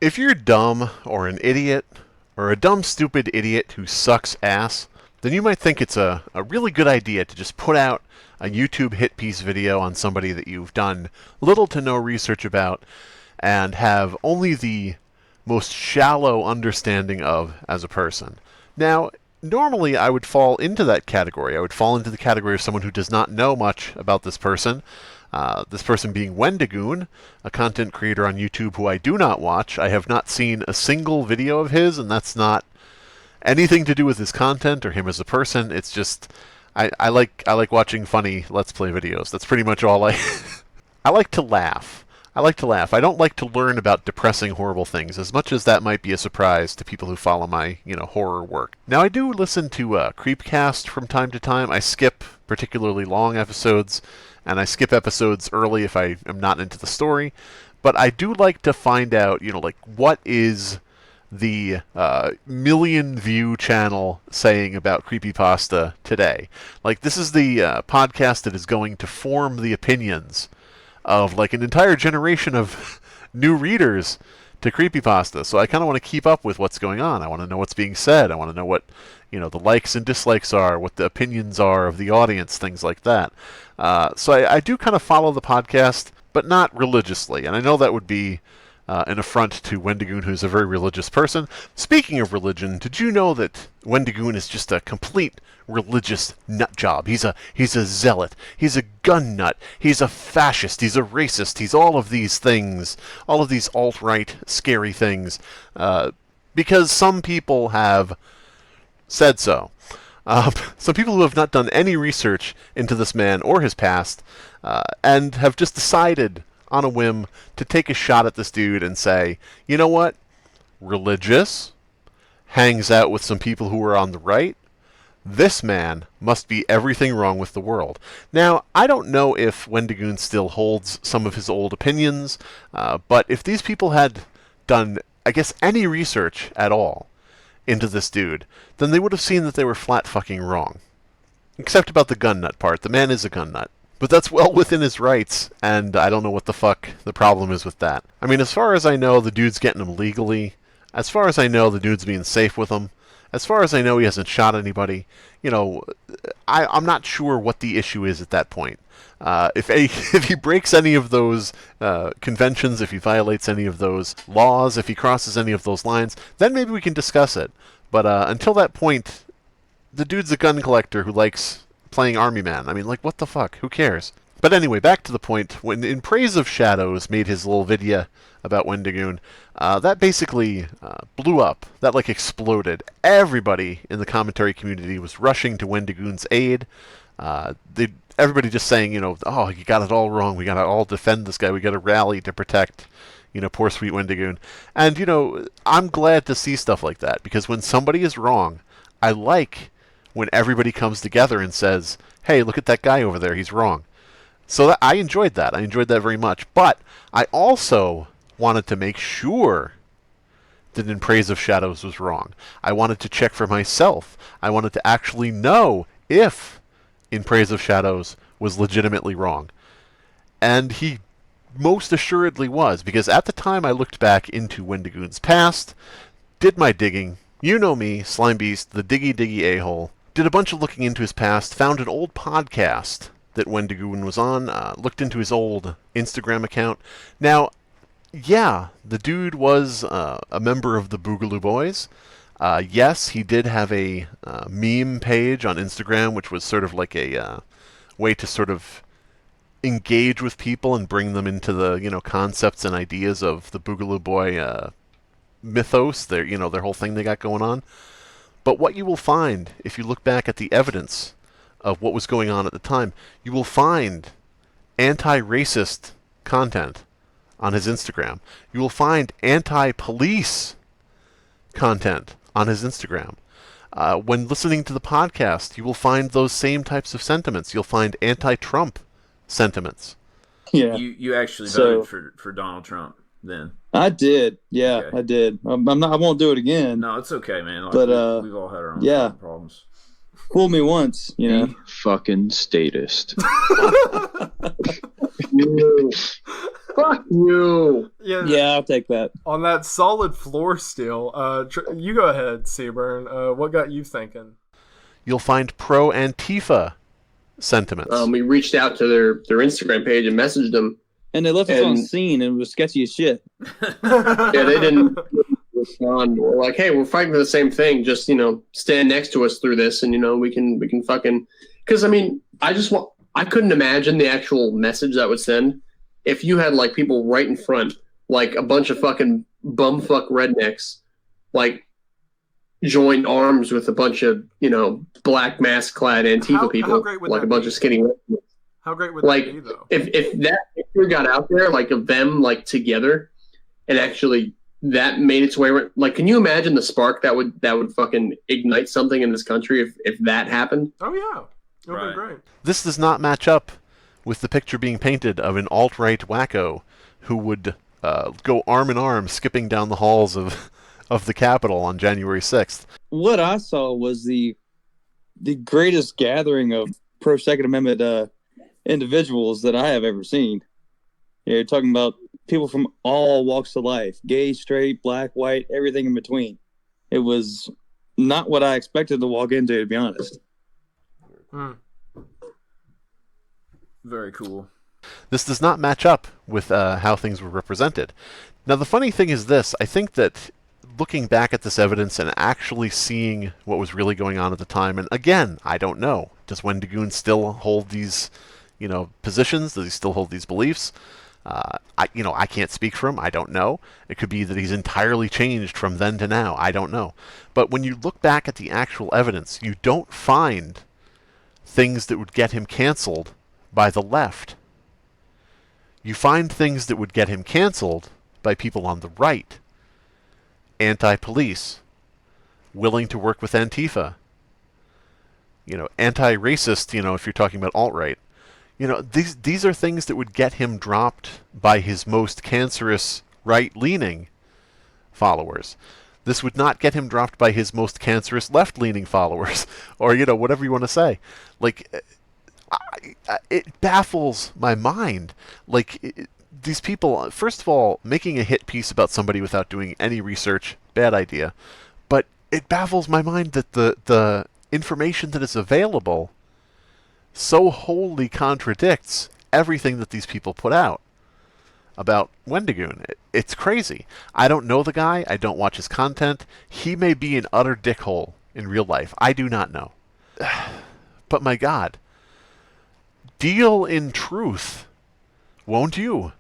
If you're dumb or an idiot, or a dumb, stupid idiot who sucks ass, then you might think it's a really good idea to just put out a YouTube hit piece video on somebody that you've done little to no research about and have only the most shallow understanding of as a person. Now, normally I would fall into that category. I would fall into the category of someone who does not know much about this person being Wendigoon, a content creator on YouTube who I do not watch. I have not seen a single video of his, and that's not anything to do with his content or him as a person. It's just I like watching funny Let's Play videos. That's pretty much all I I like to laugh. I don't like to learn about depressing, horrible things, as much as that might be a surprise to people who follow my, horror work. Now, I do listen to Creepcast from time to time. I skip particularly long episodes, and I skip episodes early if I am not into the story. But I do like to find out, what is the million view channel saying about creepypasta today. Like, this is the podcast that is going to form the opinions of an entire generation of new readers to creepypasta. So I kind of want to keep up with what's going on. I want to know what's being said. I want to know what the likes and dislikes are, what the opinions are of the audience, things like that. So I do kind of follow the podcast, but not religiously. And I know that would be an affront to Wendigoon, who's a very religious person. Speaking of religion, did you know that Wendigoon is just a complete religious nut job? He's a zealot. He's a gun nut. He's a fascist. He's a racist. He's all of these things, all of these alt-right scary things, because some people have said so. Some people who have not done any research into this man or his past, and have just decided on a whim to take a shot at this dude and say, you know what? Religious, hangs out with some people who are on the right. This man must be everything wrong with the world. Now, I don't know if Wendigoon still holds some of his old opinions, but if these people had done, I guess, any research at all into this dude, then they would have seen that they were flat fucking wrong. Except about the gun nut part. The man is a gun nut. But that's well within his rights, and I don't know what the fuck the problem is with that. I mean, as far as I know, the dude's getting them legally. As far as I know, the dude's being safe with them. As far as I know, he hasn't shot anybody. I'm not sure what the issue is at that point. If he breaks any of those conventions, if he violates any of those laws, if he crosses any of those lines, then maybe we can discuss it. But until that point, the dude's a gun collector who likes playing Army Man. I mean, what the fuck? Who cares? But anyway, back to the point. When In Praise of Shadows made his little video about Wendigoon, that basically blew up. That, exploded. Everybody in the commentary community was rushing to Wendigoon's aid. Everybody just saying, oh, you got it all wrong. We got to all defend this guy. We got to rally to protect, poor sweet Wendigoon. And, I'm glad to see stuff like that, because when somebody is wrong, I like when everybody comes together and says, hey, look at that guy over there, he's wrong. So I enjoyed that. I enjoyed that very much. But I also wanted to make sure that In Praise of Shadows was wrong. I wanted to check for myself. I wanted to actually know if In Praise of Shadows was legitimately wrong. And he most assuredly was, because at the time I looked back into Wendigoon's past, did my digging. You know me, Slimebeast, the diggy a-hole. Did a bunch of looking into his past, found an old podcast that Wendigoon was on, looked into his old Instagram account. Now, yeah, the dude was a member of the Boogaloo Boys. Yes, he did have a meme page on Instagram, which was sort of like a way to sort of engage with people and bring them into the, concepts and ideas of the Boogaloo Boy mythos, their whole thing they got going on. But what you will find, if you look back at the evidence of what was going on at the time, you will find anti-racist content on his Instagram. You will find anti-police content on his Instagram. When listening to the podcast, you will find those same types of sentiments. You'll find anti-Trump sentiments. Yeah. You actually voted for Donald Trump then? I did. Yeah, okay. I did. I won't do it again. No, it's okay, man. But we've all had our own problems. Fool me once, Fucking statist. Fuck you. Yeah, I'll take that. On that solid floor still, you go ahead, Seaburn. What got you thinking? You'll find pro-Antifa sentiments. We reached out to their Instagram page and messaged them. And they left us on scene, and it was sketchy as shit. Yeah, they didn't respond. We're like, hey, we're fighting for the same thing. Just, stand next to us through this, and, we can fucking... Because, I couldn't imagine the actual message that would send if you had, like, people right in front, like a bunch of fucking bumfuck rednecks, like, joined arms with a bunch of, black mask-clad Antifa people, like a bunch of skinny rednecks. How great would that be, though? If that picture got out there, like, of them, like, together, and actually that made its way, like, can you imagine the spark that would fucking ignite something in this country if that happened? Oh, yeah. It would be great. This does not match up with the picture being painted of an alt-right wacko who would go arm in arm skipping down the halls of the Capitol on January 6th. What I saw was the greatest gathering of pro-Second Amendment individuals that I have ever seen. You're talking about people from all walks of life, gay, straight, black, white, everything in between. It was not what I expected to walk into, to be honest. Very cool. This does not match up with how things were represented. Now, the funny thing is this. I think that looking back at this evidence and actually seeing what was really going on at the time, and again, I don't know. Does Wendigoon still hold these, positions? Does he still hold these beliefs? I can't speak for him. I don't know. It could be that he's entirely changed from then to now. I don't know. But when you look back at the actual evidence, you don't find things that would get him canceled by the left. You find things that would get him canceled by people on the right. Anti-police, willing to work with Antifa, anti-racist, if you're talking about alt-right. These are things that would get him dropped by his most cancerous right-leaning followers. This would not get him dropped by his most cancerous left-leaning followers, or, whatever you want to say. Like, it baffles my mind. Like, these people, first of all, making a hit piece about somebody without doing any research, bad idea. But it baffles my mind that the information that is available so wholly contradicts everything that these people put out about Wendigoon. It's crazy. I don't know the guy. I don't watch his content. He may be an utter dickhole in real life. I do not know. But my God, deal in truth, won't you?